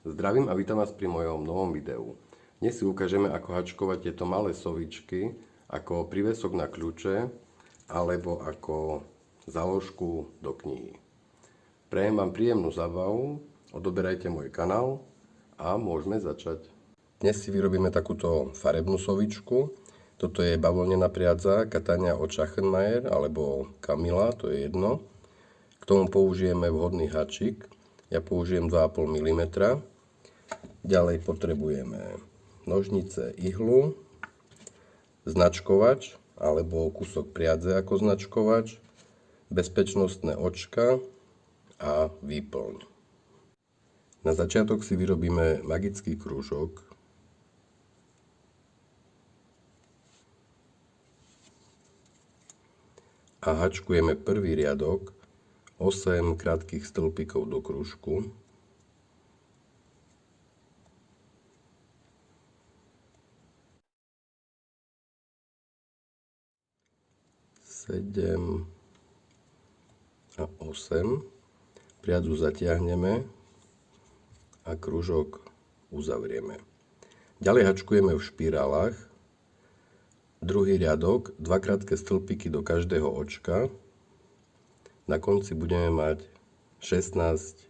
Zdravím a vítam vás pri mojom novom videu. Dnes si ukážeme, ako hačkovať tieto malé sovičky, ako prívesok na kľúče, alebo ako záložku do knihy. Prajem vám príjemnú zábavu, odoberajte môj kanál a môžeme začať. Dnes si vyrobíme takúto farebnú sovičku. Toto je bavlnená priadza Catania od Schachenmayer alebo Camilla, to je jedno. K tomu použijeme vhodný hačik. Ja použijem 2,5 mm. Ďalej potrebujeme nožnice, ihlu, značkovač alebo kúsok priadze ako značkovač, bezpečnostné očka a výplň. Na začiatok si vyrobíme magický krúžok. A hačkujeme prvý riadok 8 krátkych stĺpikov do krúžku. Sedem a 8. Priadzu zatiahneme a krúžok uzavrieme. Ďalej hačkujeme v špirálach. Druhý riadok, 2 krátke stĺpiky do každého očka. Na konci budeme mať 16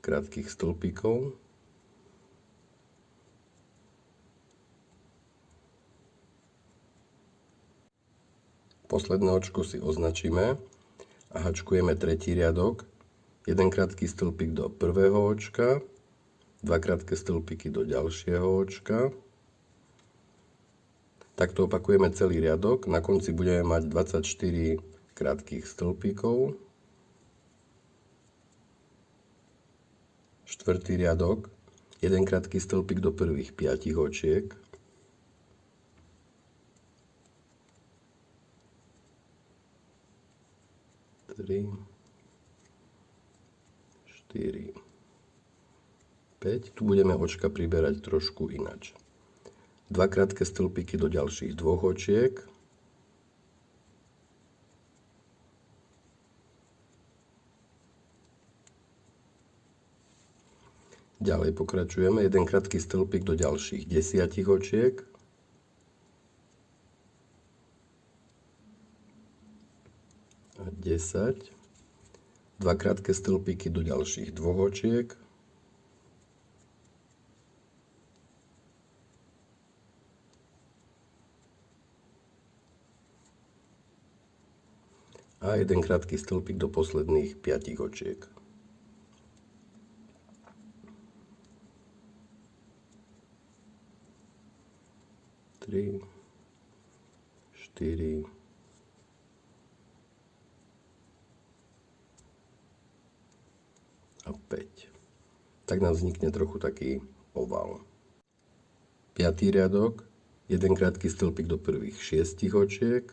krátkych stĺpikov. Posledné očko si označíme a hačkujeme tretí riadok, 1 krátky stĺpik do prvého očka, 2 krátke stĺpiky do ďalšieho očka. Takto opakujeme celý riadok, na konci budeme mať 24 krátkych stĺpikov. Štvrtý riadok, 1 krátky stĺpik do prvých 5 očiek. Tri, 4, 5. Tu budeme očka priberať trošku inač. 2 krátke stĺpiky do ďalších 2 očiek. Ďalej pokračujeme. 1 krátky stĺpik do ďalších 10 očiek. A 10. 2 krátke stĺpiky do ďalších 2 očiek. A 1 krátky stĺpik do posledných 5 očiek. Tri, 4, a 5. Tak nám vznikne trochu taký oval. 5. riadok, 1 krátky stĺpik do prvých 6 očiek.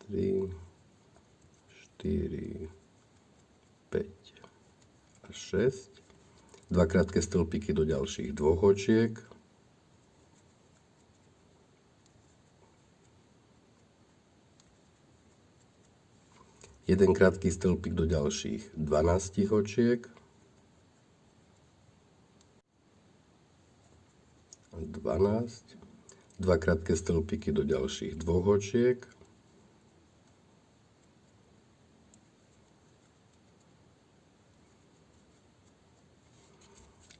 3, 4, 5 a 6. 2 krátke stĺpiky do ďalších 2 očiek. Jeden krátky stĺpik do ďalších 12 očiek. A 12. 2 krátke stĺpiky do ďalších 2 očiek.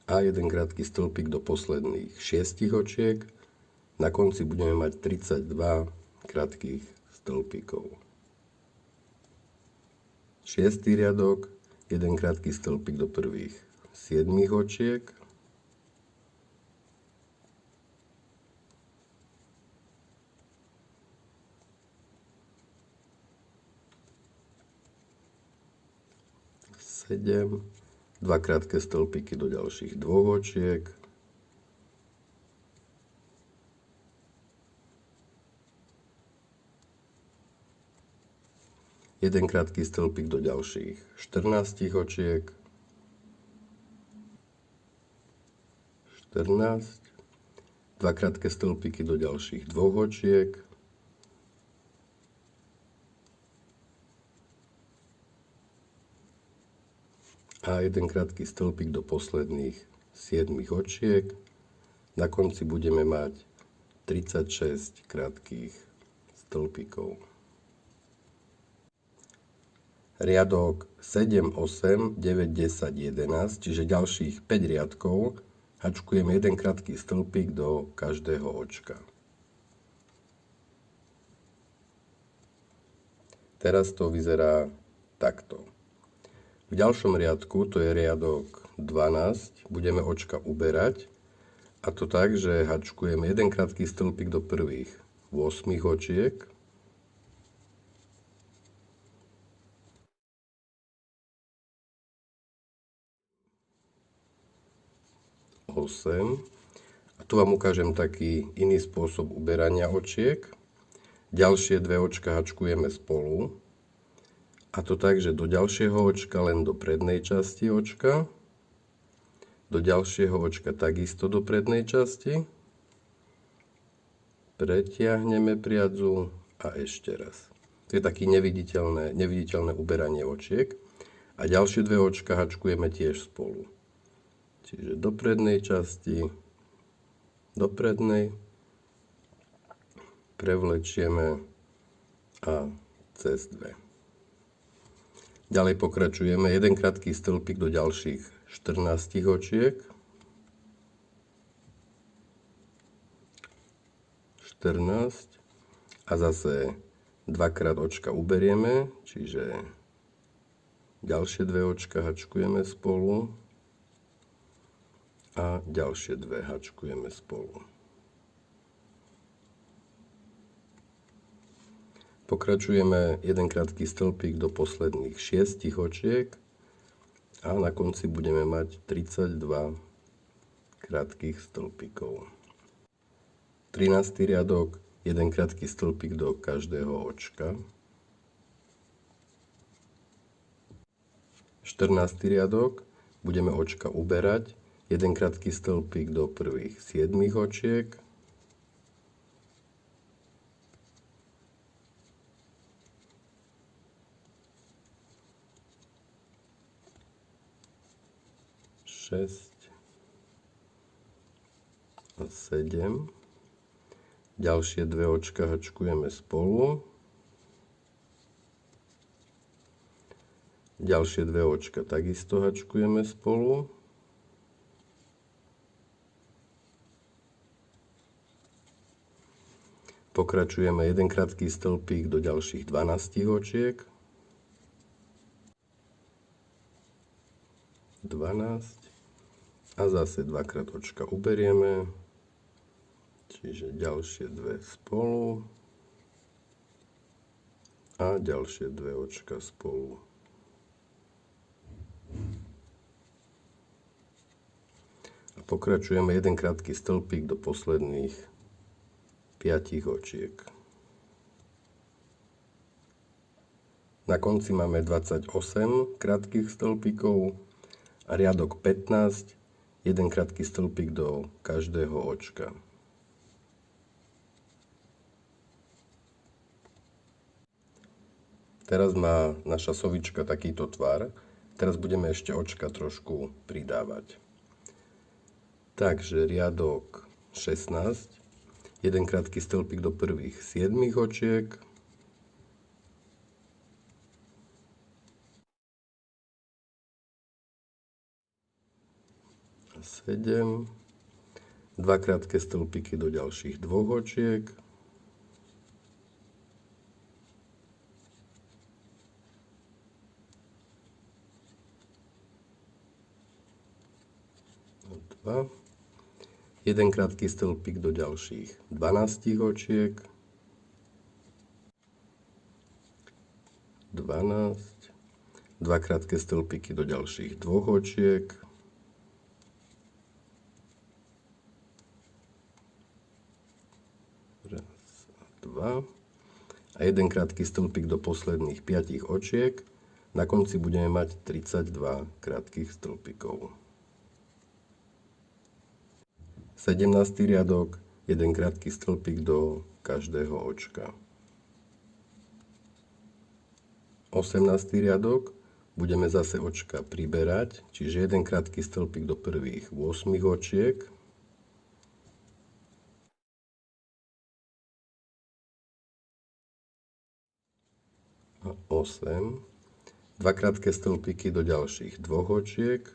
A 1 krátky stĺpik do posledných 6 očiek. Na konci budeme mať 32 krátkych stĺpikov. 6. riadok, 1 krátky stĺpik do prvých 7 očiek. Sedem. 2 krátke stĺpiky do ďalších 2 očiek. Jeden krátky stĺpik do ďalších 14 očiek. 14. 2 krátke stĺpiky do ďalších 2 očiek. a jeden krátky stĺpik do posledných 7 očiek. Na konci budeme mať 36 krátkych stĺpikov. Riadok 7, 8, 9, 10, 11, čiže ďalších 5 riadkov, hačkujeme jeden krátky stĺpik do každého očka. Teraz to vyzerá takto. V ďalšom riadku, to je riadok 12, budeme očka uberať, a to tak, že hačkujeme jeden krátky stĺpik do prvých 8 očiek, a tu vám ukážem taký iný spôsob uberania očiek. Ďalšie dve očka hačkujeme spolu, a to tak, že do ďalšieho očka len do prednej časti očka, do ďalšieho očka takisto do prednej časti, pretiahneme priadzu a ešte raz. To je také neviditeľné uberanie očiek. A ďalšie dve očka hačkujeme tiež spolu. Čiže do prednej časti, do prednej, prevlečieme a cez dve. Ďalej pokračujeme, jeden krátky stĺpik do ďalších 14 očiek, 14, a zase dvakrát očka uberieme, čiže ďalšie dve očka hačkujeme spolu a ďalšie dve hačkujeme spolu. Pokračujeme jeden krátky stĺpik do posledných 6 očiek a na konci budeme mať 32 krátkych stĺpikov. 13. riadok, jeden krátky stĺpik do každého očka. 14. riadok, budeme očka uberať, jeden krátky stĺpik do prvých 7 očiek. A 7. Ďalšie dve očka hačkujeme spolu. Ďalšie dve očka takisto hačkujeme spolu. Pokračujeme jeden krátky stĺpik do ďalších 12 očiek. 12. A zase dvakrát očka uberieme, čiže ďalšie dve spolu a ďalšie dve očka spolu. A pokračujeme jeden krátky stĺpik do posledných 5 očiek. Na konci máme 28 krátkych stĺpikov a riadok 15, jeden krátky stĺpik do každého očka. Teraz má naša sovička takýto tvar. Teraz budeme ešte očka trošku pridávať. Takže riadok 16, jeden krátky stĺpik do prvých 7 očiek. 7, dva krátke stĺpiky do ďalších 2 očiek, a 2, jeden krátky stĺpik do ďalších 12 očiek, 12, dva krátke stĺpiky do ďalších 2 očiek, a jeden krátky stĺpik do posledných 5 očiek. Na konci budeme mať 32 krátkych stĺpikov. 17. riadok, jeden krátky stĺpik do každého očka. 18. riadok, budeme zase očka priberať, čiže jeden krátky stĺpik do prvých 8 očiek. A 8. Dva krátke stĺpiky do ďalších 2 očiek.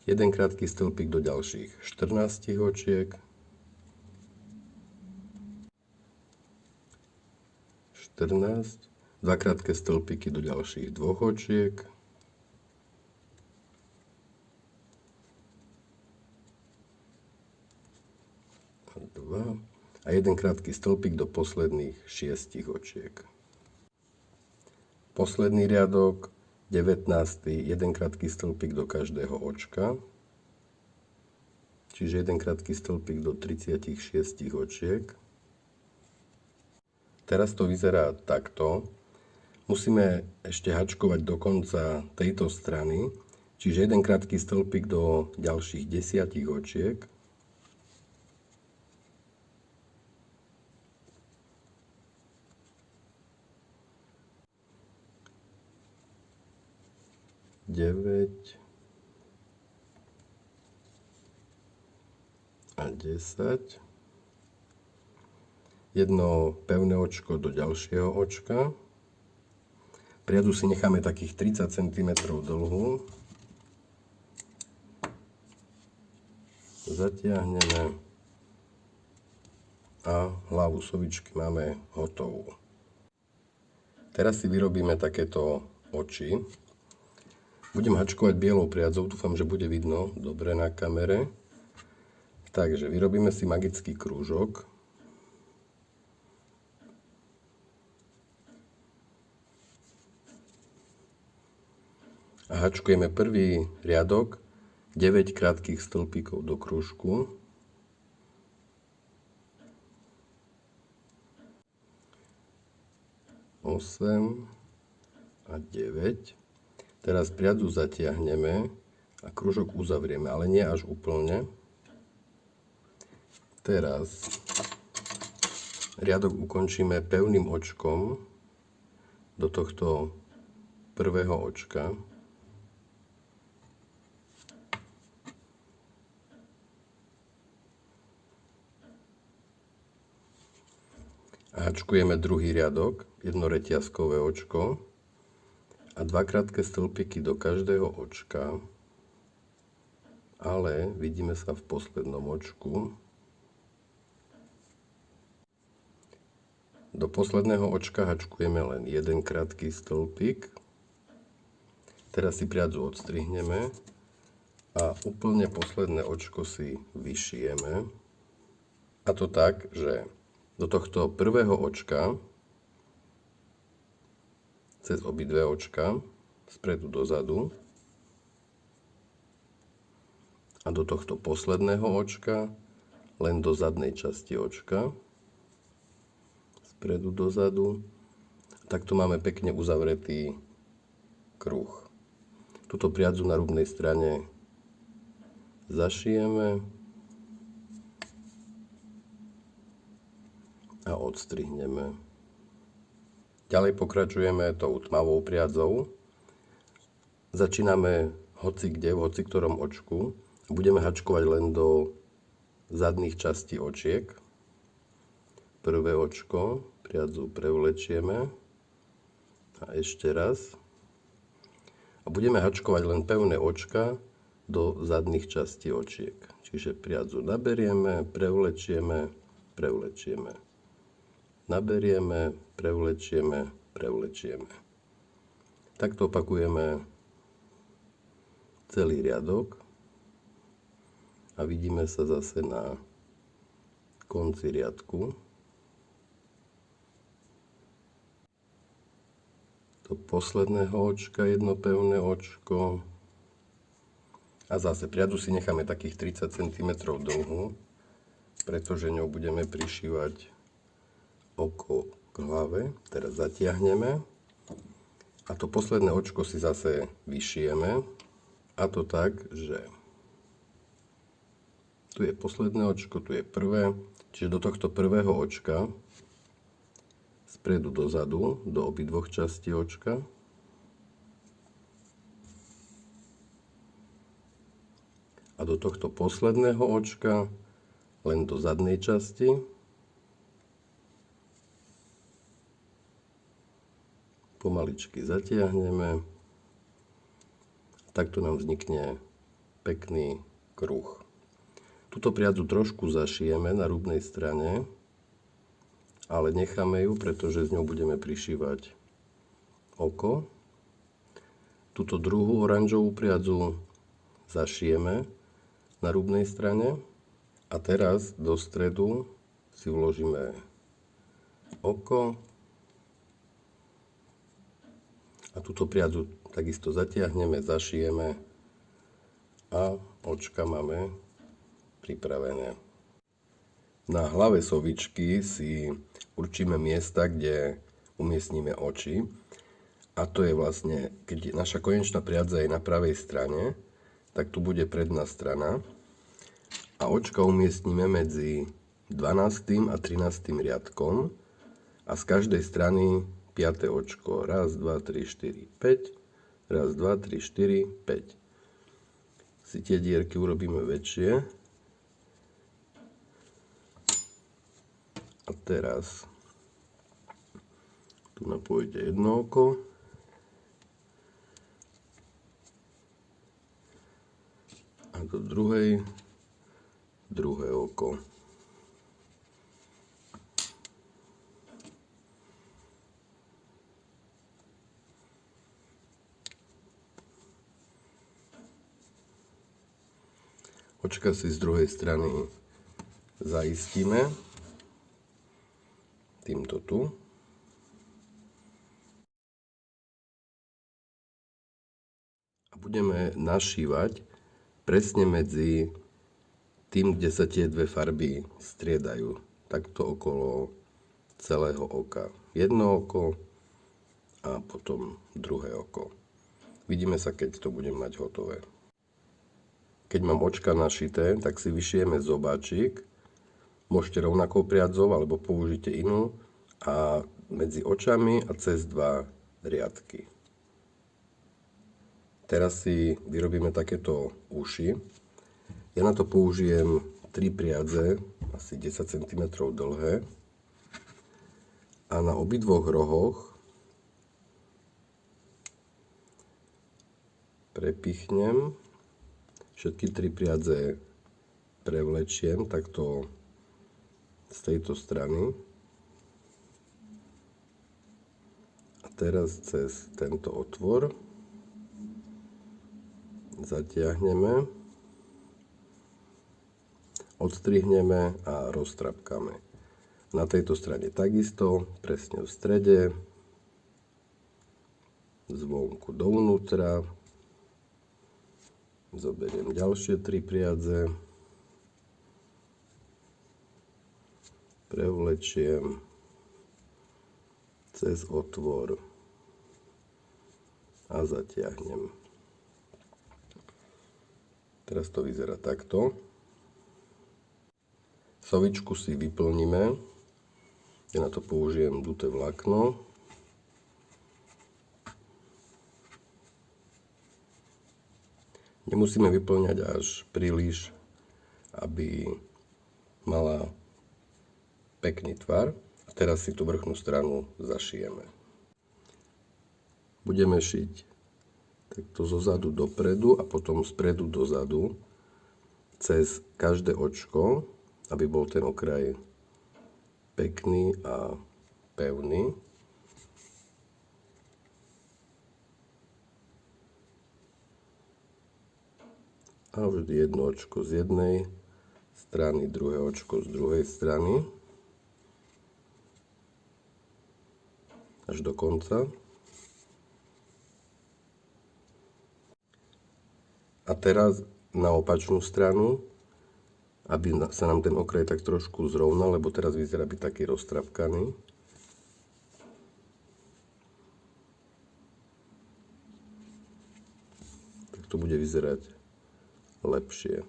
Jeden krátky stĺpik do ďalších 14 očiek. 14. Dva krátke stĺpiky do ďalších 2 očiek. A 2. A jeden krátky stĺpik do posledných 6 očiek. Posledný riadok, 19. jeden krátky stĺpik do každého očka, čiže jeden krátky stĺpik do 36 očiek. Teraz to vyzerá takto. Musíme ešte hačkovať do konca tejto strany, čiže jeden krátky stĺpik do ďalších 10 očiek. A 10. Jedno pevné očko do ďalšieho očka. Priadu si necháme takých 30 cm dlhú. Zatiahneme a hlavu sovičky máme hotovú. Teraz si vyrobíme takéto oči. Budem hačkovať bielou priadzou, dúfam, že bude vidno dobre na kamere. Takže vyrobíme si magický krúžok. A hačkujeme prvý riadok, 9 krátkych stĺpikov do krúžku. Osem a 9. Teraz priadzu zatiahneme a krúžok uzavrieme, ale nie až úplne. Teraz riadok ukončíme pevným očkom do tohto prvého očka. A hačkujeme druhý riadok, jedno reťazkové očko a dva krátke stĺpiky do každého očka, ale vidíme sa v poslednom očku. Do posledného očka hačkujeme len jeden krátky stĺpik. Teraz si priadzu odstrihneme a úplne posledné očko si vyšijeme. A to tak, že do tohto prvého očka cez obidve očka, spredu dozadu, a do tohto posledného očka len do zadnej časti očka, spredu dozadu. Takto máme pekne uzavretý kruh. Túto priadzu na rubnej strane zašijeme a odstrihneme. Ďalej pokračujeme tou tmavou priadzou. Začíname hoci kde, v hoci ktorom očku. Budeme hačkovať len do zadných častí očiek. Prvé očko, priadzu prevlečieme. A ešte raz. A budeme hačkovať len pevné očka do zadných častí očiek. Čiže priadzu naberieme, prevlečieme, prevlečieme. Naberieme, prevlečieme, prevlečieme. Takto opakujeme celý riadok a vidíme sa zase na konci riadku. Do posledného očka jedno pevné očko a zase priadzu si necháme takých 30 cm dlhú, pretože ňou budeme prišívať oko k hlave. Teraz zatiahneme a to posledné očko si zase vyšijeme, a to tak, že Tu je posledné očko, tu je prvé. Čiže do tohto prvého očka, spredu dozadu, do obidvoch častí očka. A do tohto posledného očka len do zadnej časti. Pomaličky zatiahneme. Takto nám vznikne pekný kruh. Túto priadzu trošku zašijeme na rubnej strane, ale necháme ju, pretože s ňou budeme prišívať oko. Túto druhú oranžovú priadzu zašijeme na rubnej strane a teraz do stredu si vložíme oko a túto priadzu takisto zatiahneme, zašijeme a očka máme pripravené. Na hlave sovičky si určíme miesta, kde umiestnime oči. A to je vlastne, keď naša konečná priadza je na pravej strane, tak tu bude predná strana. A očka umiestnime medzi 12. a 13. riadkom. A z každej strany 5. očko. 1, 2, 3, 4, 5. 1, 2, 3, 4, 5. Si tie dierky urobíme väčšie. A teraz tu napojite jedno oko. A do druhé oko. Očka si z druhej strany zaistíme. Týmto tu. A budeme našívať presne medzi tým, kde sa tie dve farby striedajú. Takto okolo celého oka. Jedno oko a potom druhé oko. Vidíme sa, keď to budem mať hotové. Keď mám očka našité, tak si vyšijeme zobáčik. Môžete rovnakou priadzou alebo použite inú a medzi očami a cez 2 riadky. Teraz si vyrobíme takéto uši. Ja na to použijem 3 priadze, asi 10 cm dlhé. A na obidvoch rohoch prepichnem. Všetky 3 priadze prevlečiem takto z tejto strany a teraz cez tento otvor zatiahneme, odstrihneme a roztrapkame. Na tejto strane takisto, presne v strede, zvonku dovnútra, zoberiem ďalšie 3 priadze, prevlečiem cez otvor a zatiahnem. Teraz to vyzerá takto. Sovičku si vyplníme. Ja na to použijem duté vlákno. Nemusíme vyplňať až príliš, aby mala pekný tvar. A teraz si tú vrchnú stranu zašijeme. Budeme šiť takto zozadu dopredu a potom spredu dozadu cez každé očko, aby bol ten okraj pekný a pevný. A vždy jedno očko z jednej strany, druhé očko z druhej strany. Až do konca. A teraz na opačnú stranu, aby sa nám ten okraj tak trošku zrovnal, lebo teraz vyzerá byť taký roztrapkaný. Tak to bude vyzerať lepšie.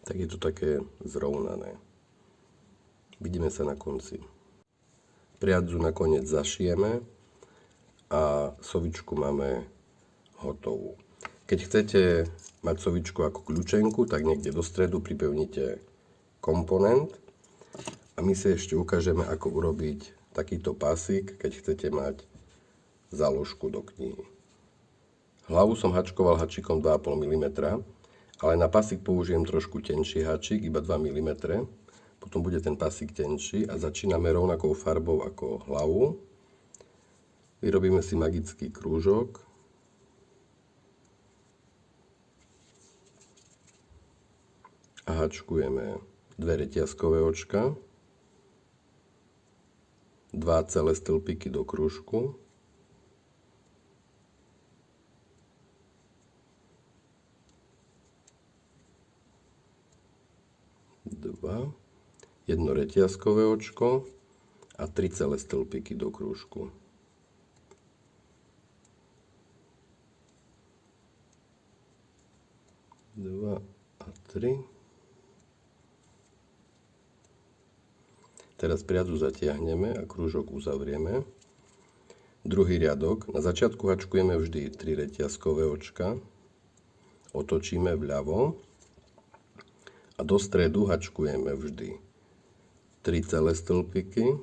tak je to také zrovnané. Vidíme sa na konci. Priadzu nakoniec zašijeme a sovičku máme hotovú. Keď chcete mať sovičku ako kľúčenku, tak niekde do stredu pripevnite komponent a my si ešte ukážeme, ako urobiť takýto pásik, keď chcete mať záložku do knihy. Hlavu som hačkoval hačikom 2,5 mm, ale na pásik použijem trošku tenší hačik, iba 2 mm. Potom bude ten pásik tenší a začíname rovnakou farbou ako hlavu. Vyrobíme si magický krúžok. A hačkujeme 2 reťazkové očka, 2 celé stĺpiky do krúžku, 2, jedno reťazkové očko a 3 celé stĺpiky do krúžku. Dva a 3. Teraz priadzu zatiahneme a krúžok uzavrieme. Druhý riadok. Na začiatku hačkujeme vždy 3 reťazkové očka. Otočíme vľavo a do stredu hačkujeme vždy 3 celé stĺpiky,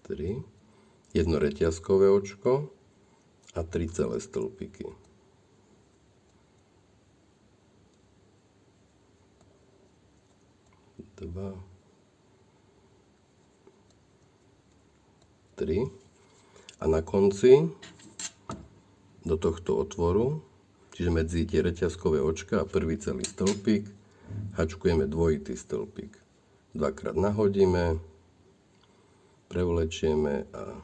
3, jedno reťazkové očko a 3 celé stĺpiky. Dva, 3 a na konci do tohto otvoru, čiže medzi tie reťazkové očka a prvý celý stĺpik, hačkujeme dvojitý stĺpik. Dvakrát nahodíme, prevlečieme a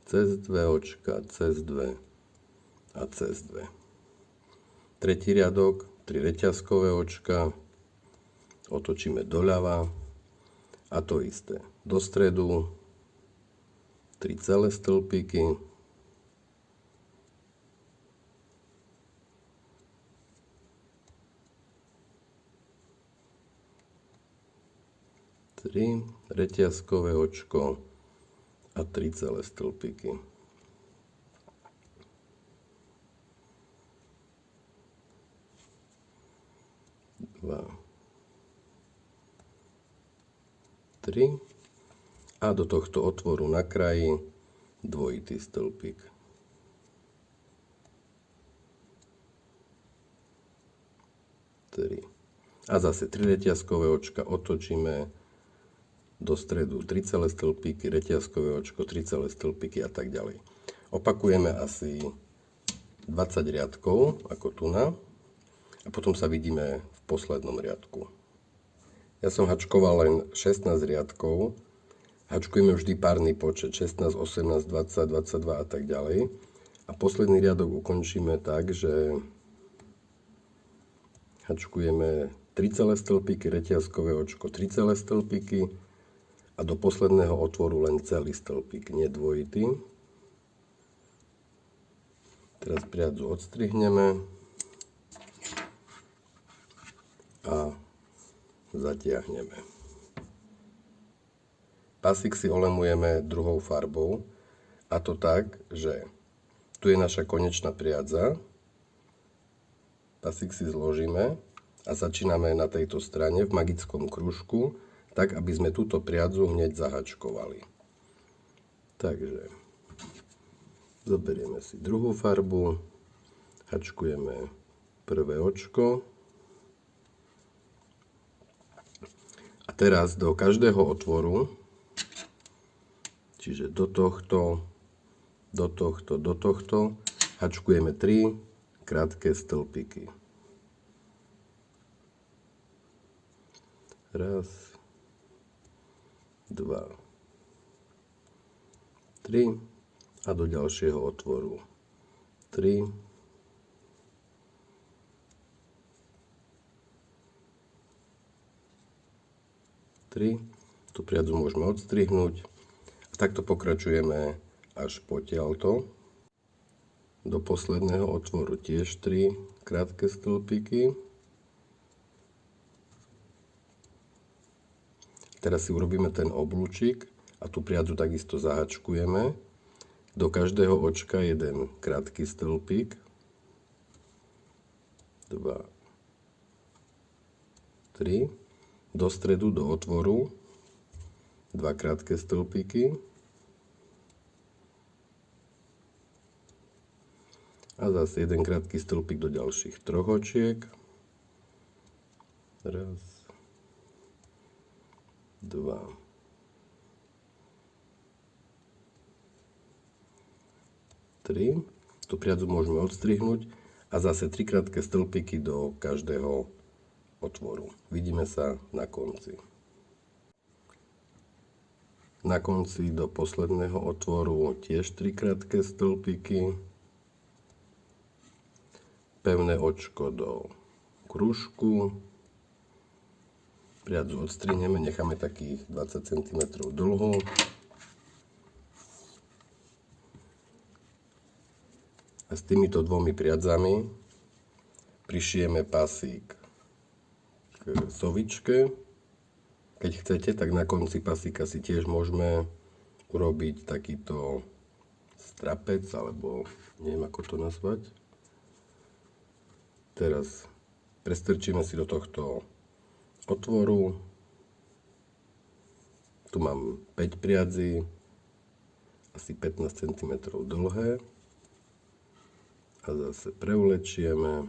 cez 2 očka, cez 2 a cez 2. Tretí riadok, 3 reťazkové očka, otočíme doľava a to isté. Do stredu 3 celé stĺpiky, 3 reťazkové očko a 3 celé stĺpiky. 2, 3 a do tohto otvoru na kraji dvojitý stĺpik. 3 a zase 3 reťazkové očka, otočíme do stredu 3 celé stĺpiky, reťazkové očko, 3 celé stĺpiky a tak ďalej. Opakujeme asi 20 riadkov, ako tu na, a potom sa vidíme v poslednom riadku. Ja som hačkoval len 16 riadkov, hačkujeme vždy párny počet, 16, 18, 20, 22 a tak ďalej. A posledný riadok ukončíme tak, že hačkujeme 3 celé stĺpiky, reťazkové očko, 3 celé stĺpiky, a do posledného otvoru len celý stĺpik, nie dvojitý. Teraz priadzu odstrihneme a zatiahneme. Pasík si olemujeme druhou farbou, a to tak, že tu je naša konečná priadza. Pasík si zložíme a začíname na tejto strane v magickom krúžku, tak, aby sme túto priadzu hneď zahačkovali. Takže zoberieme si druhú farbu, hačkujeme prvé očko a teraz do každého otvoru, čiže do tohto, hačkujeme 3 krátke stĺpiky. Raz, 2, 3 a do ďalšieho otvoru 3, 3, tú priadzu môžeme odstrihnúť a takto pokračujeme až potiaľto. Do posledného otvoru tiež 3 krátke stĺpiky. Teraz si urobíme ten oblúčik a tú priadzu takisto zahačkujeme. Do každého očka jeden krátky stĺpik. 2, 3. Do stredu, do otvoru 2 krátke stĺpiky. A zase jeden krátky stĺpik do ďalších 3 očiek. Raz, 2, 3. Tú priadzu môžeme odstrihnúť a zase 3 krátke stĺpiky do každého otvoru. Vidíme sa na konci. Na konci do posledného otvoru tiež 3 krátke stĺpiky. Pevné očko do krúžku. Priadzu odstrihneme, necháme takých 20 cm dlhú. A s týmito 2 priadzami prišijeme pasík k sovičke. Keď chcete, tak na konci pasíka si tiež môžeme urobiť takýto strapec, alebo neviem ako to nazvať. Teraz prestrčíme si do tohto otvoru. Tu mám 5 priadzí, asi 15 cm dlhé. A zase prevlečieme.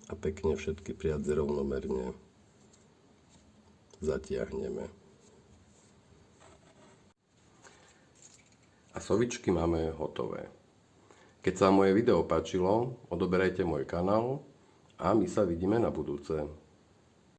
A pekne všetky priadze rovnomerne zatiahneme. A sovičky máme hotové. Keď sa vám moje video páčilo, odoberajte môj kanál a my sa vidíme na budúce.